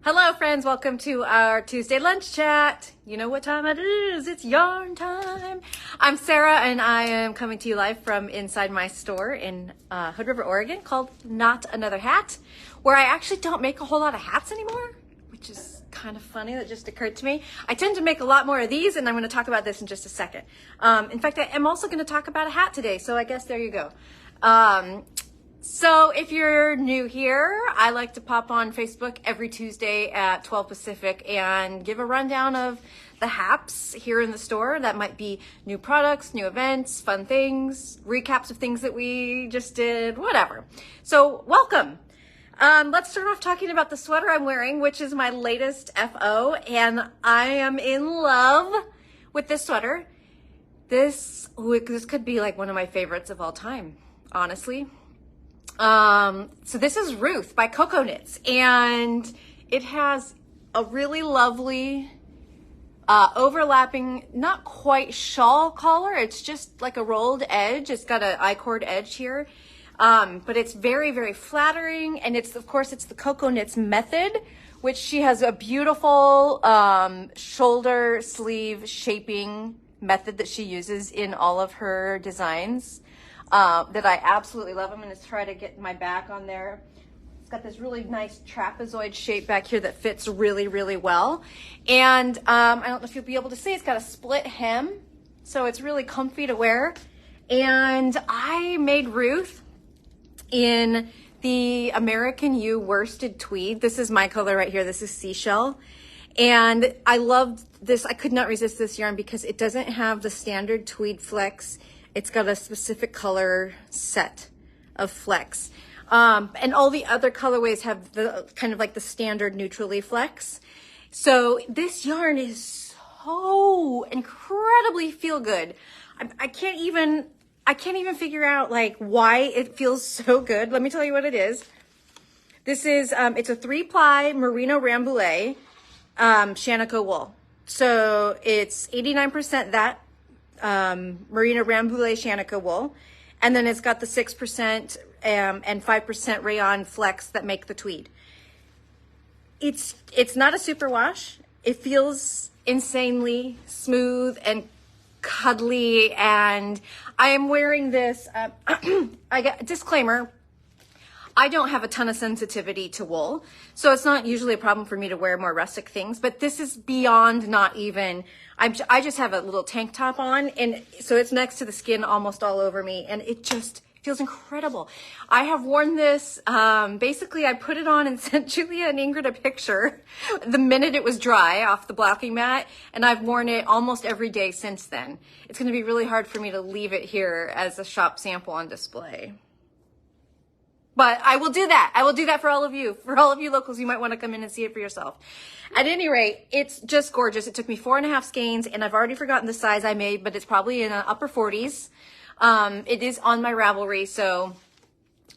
Hello friends, welcome to our Tuesday lunch chat. You know what time it is, it's yarn time. I'm Sarah and I am coming to you live from inside my store in Hood River, Oregon called Not Another Hat, where I actually don't make a whole lot of hats anymore, which is kind of funny. That just occurred to me. I tend to make a lot more of these and I'm going to talk about this in just a second. In fact, I am also going to talk about a hat today, so I guess there you go. So if you're new here, I like to pop on Facebook every Tuesday at 12 Pacific and give a rundown of the haps here in the store. That might be new products, new events, fun things, recaps of things that we just did, whatever. So welcome. Let's start off talking about the sweater I'm wearing, which is my latest FO, and I am in love with this sweater. This could be like one of my favorites of all time, honestly. So this is Ruth by Cocoknits, and it has a really lovely, overlapping, not quite shawl collar. It's just like a rolled edge. It's got an I-cord edge here. But it's very, very flattering. And of course, it's the Cocoknits method, which she has a beautiful, shoulder sleeve shaping method that she uses in all of her designs. That I absolutely love. I'm going to try to get my back on there. It's got this really nice trapezoid shape back here that fits really, really well. And I don't know if you'll be able to see, it's got a split hem, so it's really comfy to wear. And I made Ruth in the American Ewe Worsted Tweed. This is my color right here. This is Seashell. And I loved this. I could not resist this yarn because it doesn't have the standard tweed flex. It's got a specific color set of flex. And all the other colorways have the kind of like the standard neutrally flex. So this yarn is so incredibly feel good. I can't even figure out like why it feels so good. Let me tell you what it is. This is, it's a 3-ply merino rambouillet, Shaniko wool. So it's 89% that, merino rambouillet Shaniko wool, and then it's got the 6% and 5% rayon flex that make the tweed. It's not a super wash. It feels insanely smooth and cuddly, and I am wearing this. I got disclaimer. I don't have a ton of sensitivity to wool, so it's not usually a problem for me to wear more rustic things, but this is beyond not even, I just have a little tank top on, and so it's next to the skin almost all over me, and it just feels incredible. I have worn this, basically I put it on and sent Julia and Ingrid a picture the minute it was dry off the blocking mat, and I've worn it almost every day since then. It's gonna be really hard for me to leave it here as a shop sample on display. But I will do that. I will do that for all of you. For all of you locals, you might want to come in and see it for yourself. At any rate, it's just gorgeous. It took me 4.5 skeins, and I've already forgotten the size I made, but it's probably in the upper 40s. It is on my Ravelry, so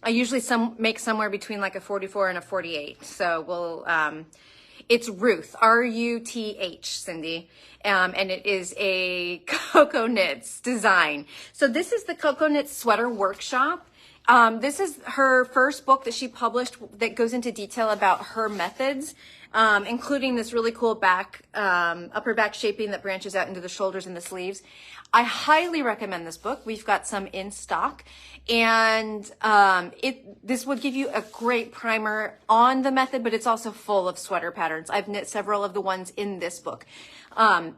I usually make somewhere between like a 44 and a 48. So it's Ruth, R-U-T-H, Cindy. And it is a Cocoknits design. So this is the Cocoknits Sweater Workshop. This is her first book that she published that goes into detail about her methods, including this really cool upper back shaping that branches out into the shoulders and the sleeves. I highly recommend this book. We've got some in stock, and this would give you a great primer on the method, but it's also full of sweater patterns. I've knit several of the ones in this book.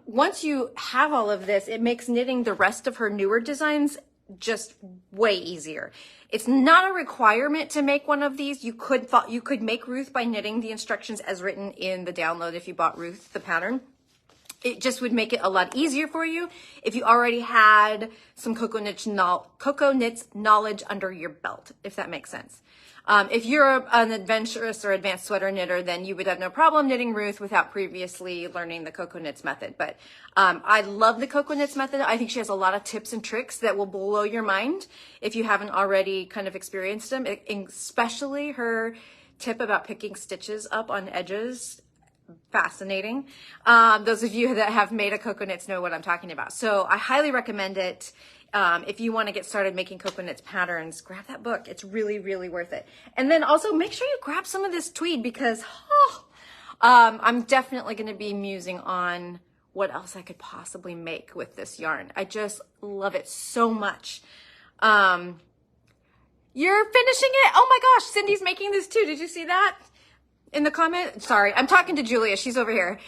Once you have all of this, it makes knitting the rest of her newer designs just way easier. It's not a requirement to make one of these. You could make Ruth by knitting the instructions as written in the download if you bought Ruth, the pattern. It just would make it a lot easier for you if you already had some Cocoknits knowledge under your belt, if that makes sense. If you're an adventurous or advanced sweater knitter, then you would have no problem knitting Ruth without previously learning the Cocoknits method. But I love the Cocoknits method. I think she has a lot of tips and tricks that will blow your mind if you haven't already kind of experienced them, especially her tip about picking stitches up on edges. Fascinating. Those of you that have made a Cocoknits know what I'm talking about. So I highly recommend it. If you want to get started making Cocoknits patterns, grab that book. It's really, really worth it. And then also make sure you grab some of this tweed because I'm definitely going to be musing on what else I could possibly make with this yarn. I just love it so much. You're finishing it? Oh my gosh, Cindy's making this too. Did you see that? In the comment, sorry, I'm talking to Julia. She's over here.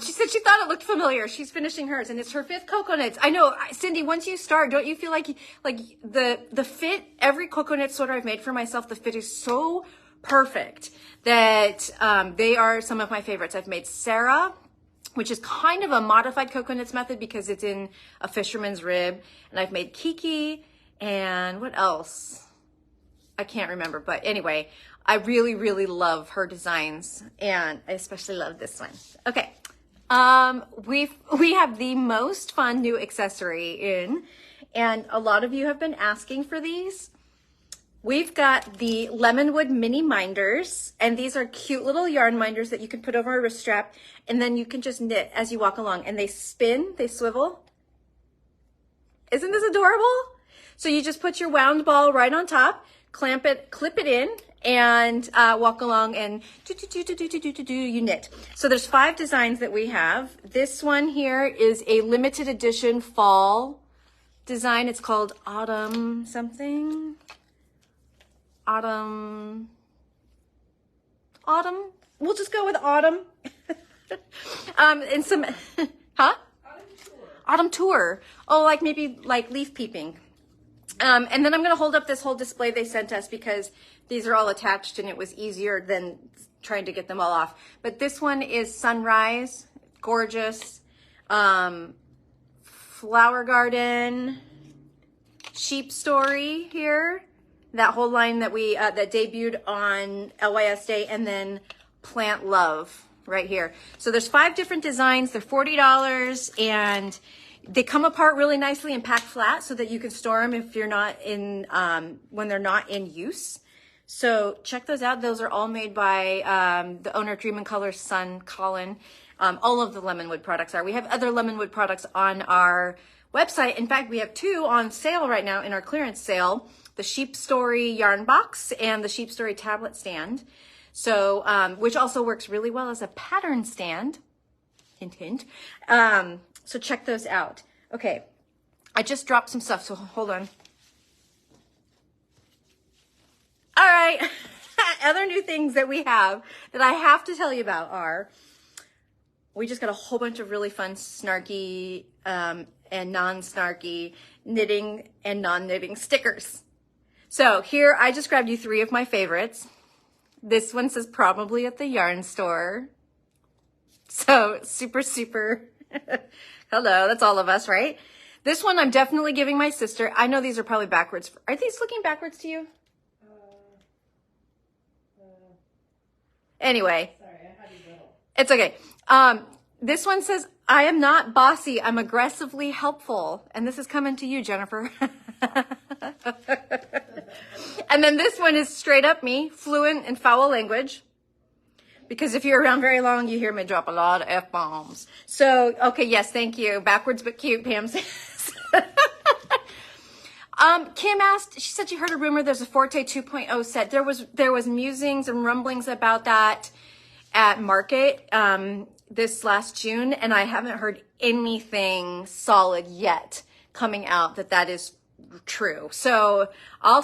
She said she thought it looked familiar. She's finishing hers, and it's her 5th Cocoknits. I know, Cindy. Once you start, don't you feel like the fit? Every Cocoknit sweater I've made for myself, the fit is so perfect that they are some of my favorites. I've made Sarah, which is kind of a modified Cocoknits method because it's in a fisherman's rib, and I've made Kiki, and what else? I can't remember, but anyway. I really, really love her designs, and I especially love this one. Okay, we have the most fun new accessory in, and a lot of you have been asking for these. We've got the Lemonwood Mini-Minders, and these are cute little yarn minders that you can put over a wrist strap, and then you can just knit as you walk along, and they spin, they swivel. Isn't this adorable? So you just put your wound ball right on top, clamp it, clip it in, and walk along and you knit. So there's 5 designs that we have. This one here is a limited edition fall design. It's called Autumn something. Autumn. We'll just go with Autumn. And some, huh? Autumn Tour. Oh, like maybe like leaf peeping. And then I'm going to hold up this whole display they sent us because these are all attached and it was easier than trying to get them all off. But this one is Sunrise, gorgeous. Flower Garden, Sheep Story here. That whole line that we that debuted on LYS Day, and then Plant Love right here. So there's 5 different designs. They're $40, and they come apart really nicely and pack flat so that you can store them if you're not in when they're not in use. So check those out. Those are all made by the owner of Dream and Color's son, Colin. All of the Lemonwood products are. We have other Lemonwood products on our website. In fact, we have 2 on sale right now in our clearance sale. The Sheep Story yarn box and the Sheep Story tablet stand. So, which also works really well as a pattern stand. Hint, hint. So check those out. Okay, I just dropped some stuff, so hold on. All right, other new things that we have that I have to tell you about are, we just got a whole bunch of really fun snarky and non-snarky knitting and non-knitting stickers. So here, I just grabbed you 3 of my favorites. This one says probably at the yarn store. So super, super, hello, that's all of us, right? This one I'm definitely giving my sister. I know these are probably backwards. Are these looking backwards to you? Anyway, sorry, I had you little. It's okay. This one says, I am not bossy, I'm aggressively helpful. And this is coming to you, Jennifer. And then this one is straight up me, fluent in foul language. Because if you're around very long, you hear me drop a lot of F-bombs. So, okay, yes, thank you. Backwards but cute, Pam says. Kim asked, she said she heard a rumor there's a Forte 2.0 set. There was musings and rumblings about that at Market this last June, and I haven't heard anything solid yet coming out that is true. So I'll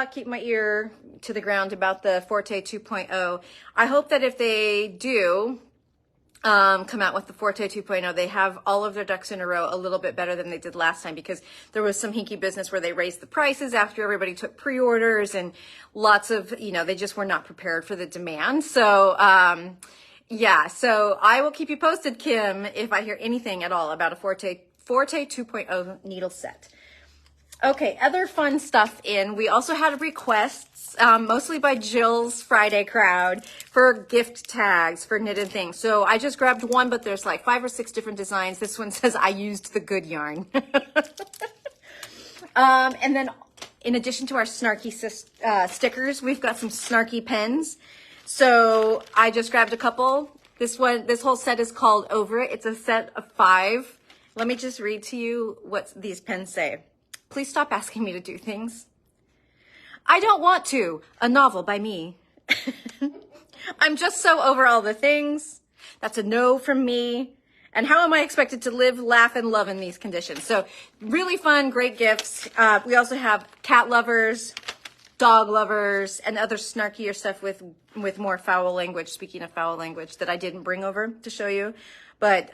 keep my ear to the ground about the Forte 2.0. I hope that if they do come out with the Forte 2.0, they have all of their ducks in a row a little bit better than they did last time, because there was some hinky business where they raised the prices after everybody took pre-orders, and lots of, they just were not prepared for the demand. So, yeah, so I will keep you posted, Kim, if I hear anything at all about a Forte 2.0 needle set. Okay, other fun stuff in. We also had requests, mostly by Jill's Friday crowd, for gift tags for knitted things. So I just grabbed one, but there's like 5 or 6 different designs. This one says, I used the good yarn. And then in addition to our snarky stickers, we've got some snarky pens. So I just grabbed a couple. This whole set is called Over It. It's a set of 5. Let me just read to you what these pens say. Please stop asking me to do things. I don't want to. A novel by me. I'm just so over all the things. That's a no from me. And how am I expected to live, laugh, and love in these conditions? So really fun, great gifts. We also have cat lovers, dog lovers, and other snarkier stuff with more foul language. Speaking of foul language, that I didn't bring over to show you. But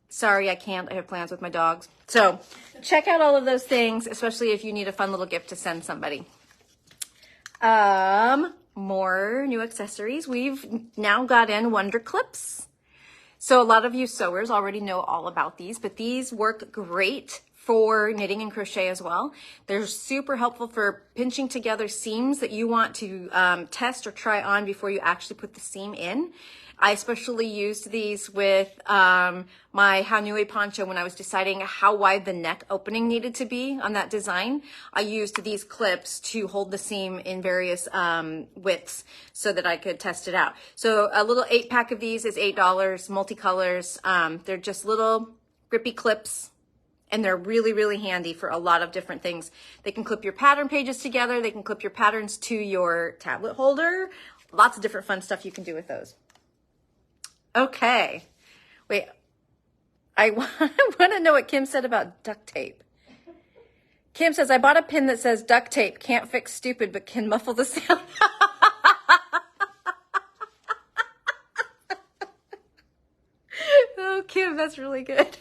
sorry, I can't. I have plans with my dogs. So check out all of those things, especially if you need a fun little gift to send somebody. More new accessories. We've now got in Wonder Clips. So a lot of you sewers already know all about these, but these work great for knitting and crochet as well. They're super helpful for pinching together seams that you want to test or try on before you actually put the seam in. I especially used these with my Hanui poncho when I was deciding how wide the neck opening needed to be on that design. I used these clips to hold the seam in various widths so that I could test it out. So a little 8-pack of these is $8, multicolors. They're just little grippy clips, and they're really, really handy for a lot of different things. They can clip your pattern pages together. They can clip your patterns to your tablet holder. Lots of different fun stuff you can do with those. Okay, wait, I want to know what Kim said about duct tape. Kim says, I bought a pin that says duct tape, can't fix stupid, but can muffle the sound. Oh, Kim, that's really good.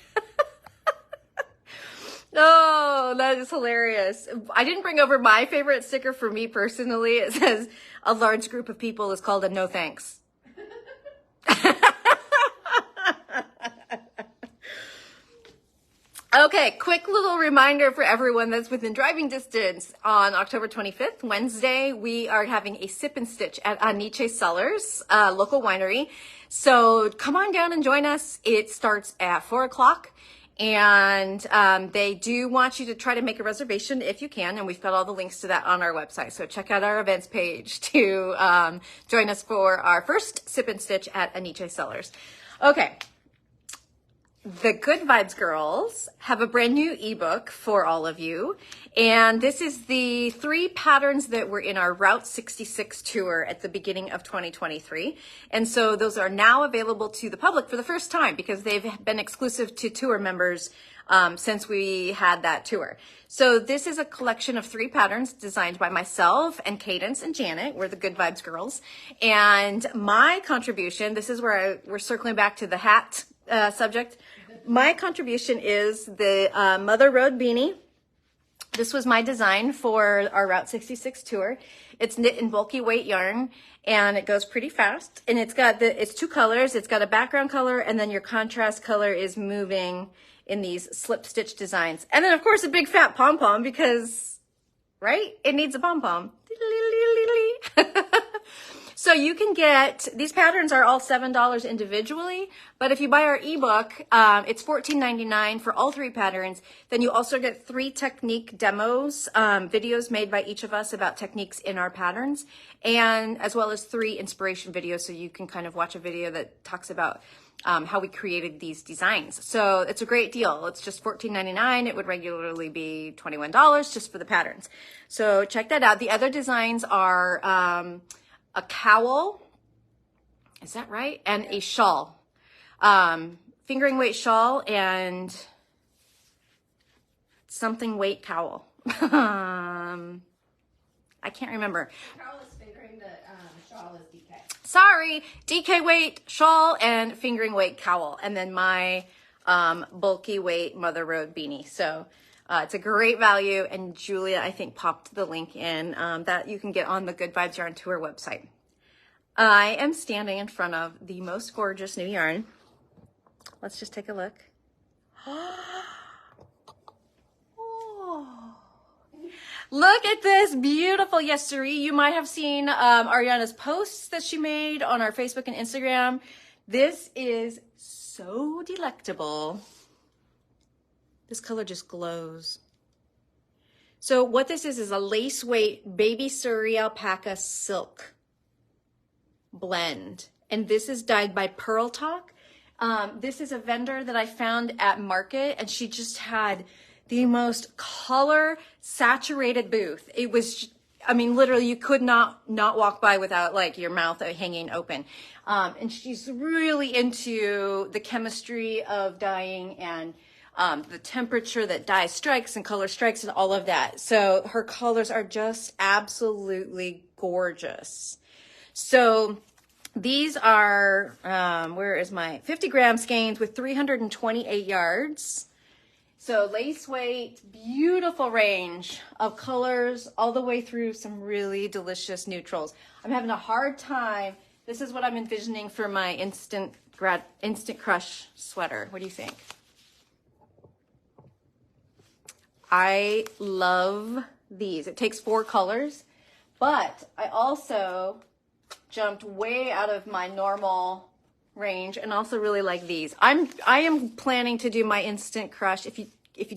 Oh, that is hilarious. I didn't bring over my favorite sticker for me personally. It says, a large group of people is called a no thanks. Okay, quick little reminder for everyone that's within driving distance. On October 25th, Wednesday, we are having a sip and stitch at Aniche Cellars, local winery. So come on down and join us. It starts at 4 o'clock. And they do want you to try to make a reservation if you can. And we've got all the links to that on our website. So check out our events page to join us for our first sip and stitch at Aniche Cellars. Okay. The Good Vibes girls have a brand new ebook for all of you. And this is the 3 patterns that were in our Route 66 tour at the beginning of 2023. And so those are now available to the public for the first time because they've been exclusive to tour members since we had that tour. So this is a collection of 3 patterns designed by myself and Cadence and Janet. We're the Good Vibes girls. And my contribution, this is where we're circling back to the hat subject. My contribution is the Mother Road beanie. This was my design for our Route 66 tour. It's knit in bulky weight yarn and it goes pretty fast. And it's 2 colors. It's got a background color and then your contrast color is moving in these slip stitch designs. And then of course a big fat pom-pom because, right? It needs a pom-pom. So you can get, these patterns are all $7 individually, but if you buy our ebook, it's $14.99 for all 3 patterns. Then you also get 3 technique demos, videos made by each of us about techniques in our patterns, and as well as 3 inspiration videos so you can kind of watch a video that talks about how we created these designs. So it's a great deal. It's just $14.99. It would regularly be $21 just for the patterns. So check that out. The other designs are a cowl, is that right? And a shawl, fingering weight shawl and something weight cowl. I can't remember. The cowl is fingering, the shawl is DK. Sorry, DK weight shawl and fingering weight cowl. And then my bulky weight Mother Road beanie. So it's a great value, and Julia, I think, popped the link in that you can get on the Good Vibes Yarn Tour website. I am standing in front of the most gorgeous new yarn. Let's just take a look. Oh. Look at this beautiful yestery. You might have seen Ariana's posts that she made on our Facebook and Instagram. This is so delectable. This color just glows. So what this is a lace weight baby Surrey alpaca silk blend. And this is dyed by Pearl Talk. This is a vendor that I found at Market, and she just had the most color saturated booth. It was, I mean, literally, you could not walk by without like your mouth hanging open. And she's really into the chemistry of dyeing and the temperature that dye strikes and color strikes and all of that. So her colors are just absolutely gorgeous. So these are, where is my 50 gram skeins with 328 yards. So lace weight, beautiful range of colors all the way through some really delicious neutrals. I'm having a hard time. This is what I'm envisioning for my instant crush sweater. What do you think? I love these. It takes 4 colors, but I also jumped way out of my normal range and also really like these. I am planning to do my instant crush. If you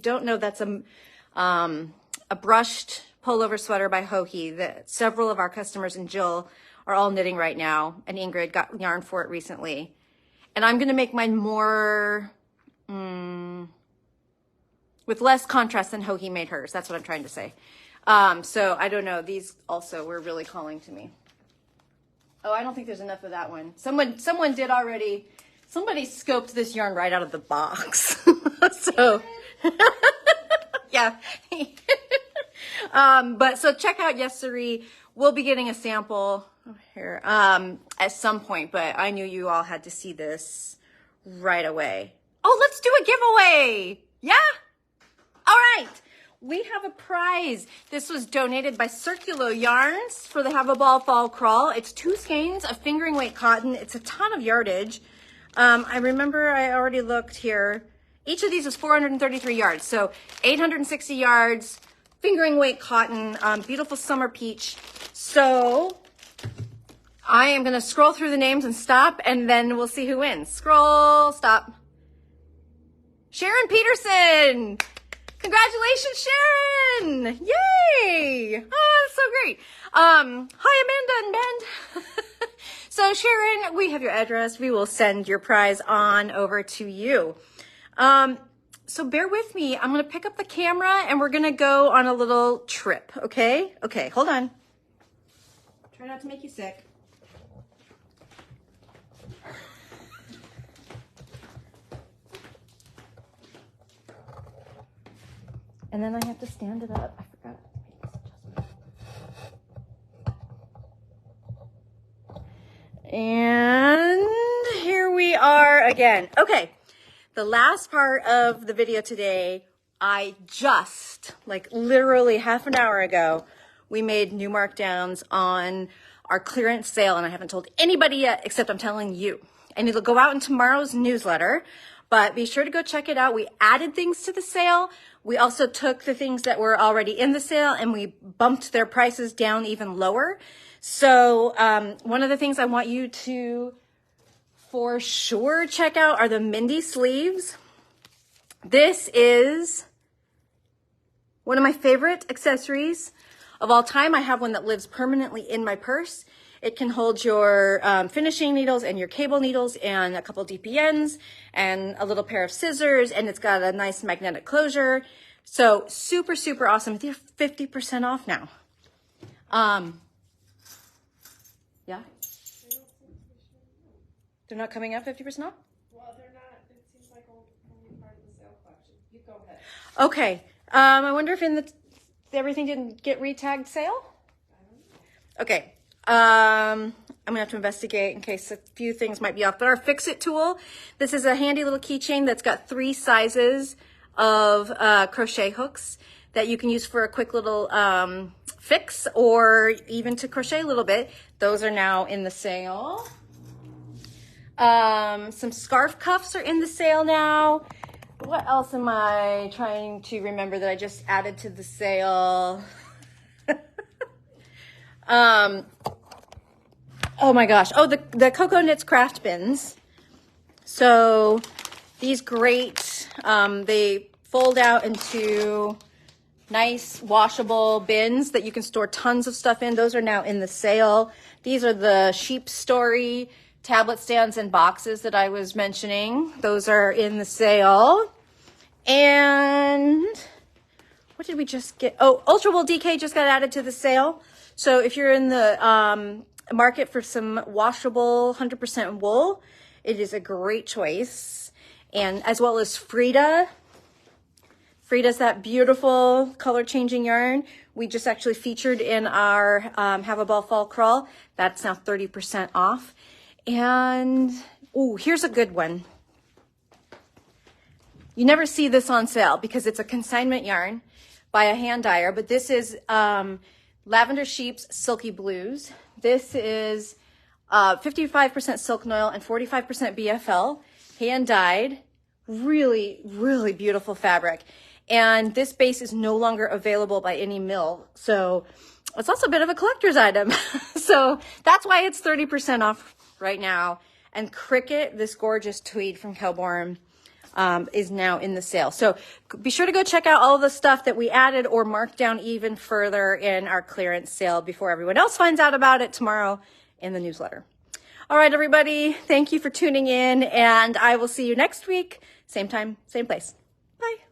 don't know, that's a brushed pullover sweater by Hohi that several of our customers and Jill are all knitting right now, and Ingrid got yarn for it recently. And I'm going to make mine more with less contrast than Hohi made hers. That's what I'm trying to say. So I don't know. These also were really calling to me. Oh, I don't think there's enough of that one. Someone did already. Somebody scoped this yarn right out of the box. So, yeah. But so check out Yesery. We'll be getting a sample here at some point, but I knew you all had to see this right away. Oh, let's do a giveaway. Yeah? All right. We have a prize. This was donated by Circulo Yarns for the Have a Ball Fall Crawl. It's 2 skeins of fingering weight cotton. It's a ton of yardage. I remember I already looked here. Each of these is 433 yards. So 860 yards, fingering weight cotton, beautiful summer peach. So I am going to scroll through the names and stop, and then we'll see who wins. Scroll, stop. Sharon Peterson. Congratulations, Sharon! Yay! Oh, that's so great. Hi, Amanda and Ben. So, Sharon, we have your address. We will send your prize on over to you. So bear with me. I'm going to pick up the camera and we're going to go on a little trip, okay? Okay, hold on. Try not to make you sick. And then I have to stand it up. I forgot to make this adjustment. And here we are again. Okay, the last part of the video today, I just, like literally half an hour ago, we made new markdowns on our clearance sale, and I haven't told anybody yet, except I'm telling you. And it'll go out in tomorrow's newsletter. But be sure to go check it out. We added things to the sale. We also took the things that were already in the sale and we bumped their prices down even lower. So one of the things I want you to for sure check out are the Mindy sleeves. This is one of my favorite accessories of all time. I have one that lives permanently in my purse. It can hold your finishing needles and your cable needles and a couple DPNs and a little pair of scissors, and it's got a nice magnetic closure. So super, super awesome. They're 50% off now. Yeah? They're not coming out 50% off? Well, they're not. It seems like only part of the sale collection. You go ahead. Okay. I wonder if everything didn't get re-tagged sale? Okay. I'm gonna have to investigate in case a few things might be off. But our Fix It tool, this is a handy little keychain that's got 3 sizes of crochet hooks that you can use for a quick little fix or even to crochet a little bit. Those are now in the sale. Some scarf cuffs are in the sale now. What else am I trying to remember that I just added to the sale? Oh my gosh. Oh, the Cocoknits craft bins. So these great, they fold out into nice washable bins that you can store tons of stuff in. Those are now in the sale. These are the Sheep Story tablet stands and boxes that I was mentioning. Those are in the sale. And what did we just get? Oh, Ultra Wool DK just got added to the sale. So if you're in the market for some washable 100% wool, it is a great choice. And as well as Frida. Frida's that beautiful color changing yarn. We just actually featured in our Have a Ball Fall Crawl. That's now 30% off. And, oh, here's a good one. You never see this on sale because it's a consignment yarn by a hand dyer, but this is Lavender Sheep's Silky Blues. This is 55% silk noil and 45% BFL, hand dyed. Really, really beautiful fabric. And this base is no longer available by any mill. So it's also a bit of a collector's item. So that's why it's 30% off right now. And Cricket, this gorgeous tweed from Kelborn, is now in the sale. So be sure to go check out all the stuff that we added or marked down even further in our clearance sale before everyone else finds out about it tomorrow in the newsletter. All right, everybody, thank you for tuning in, and I will see you next week. Same time, same place. Bye.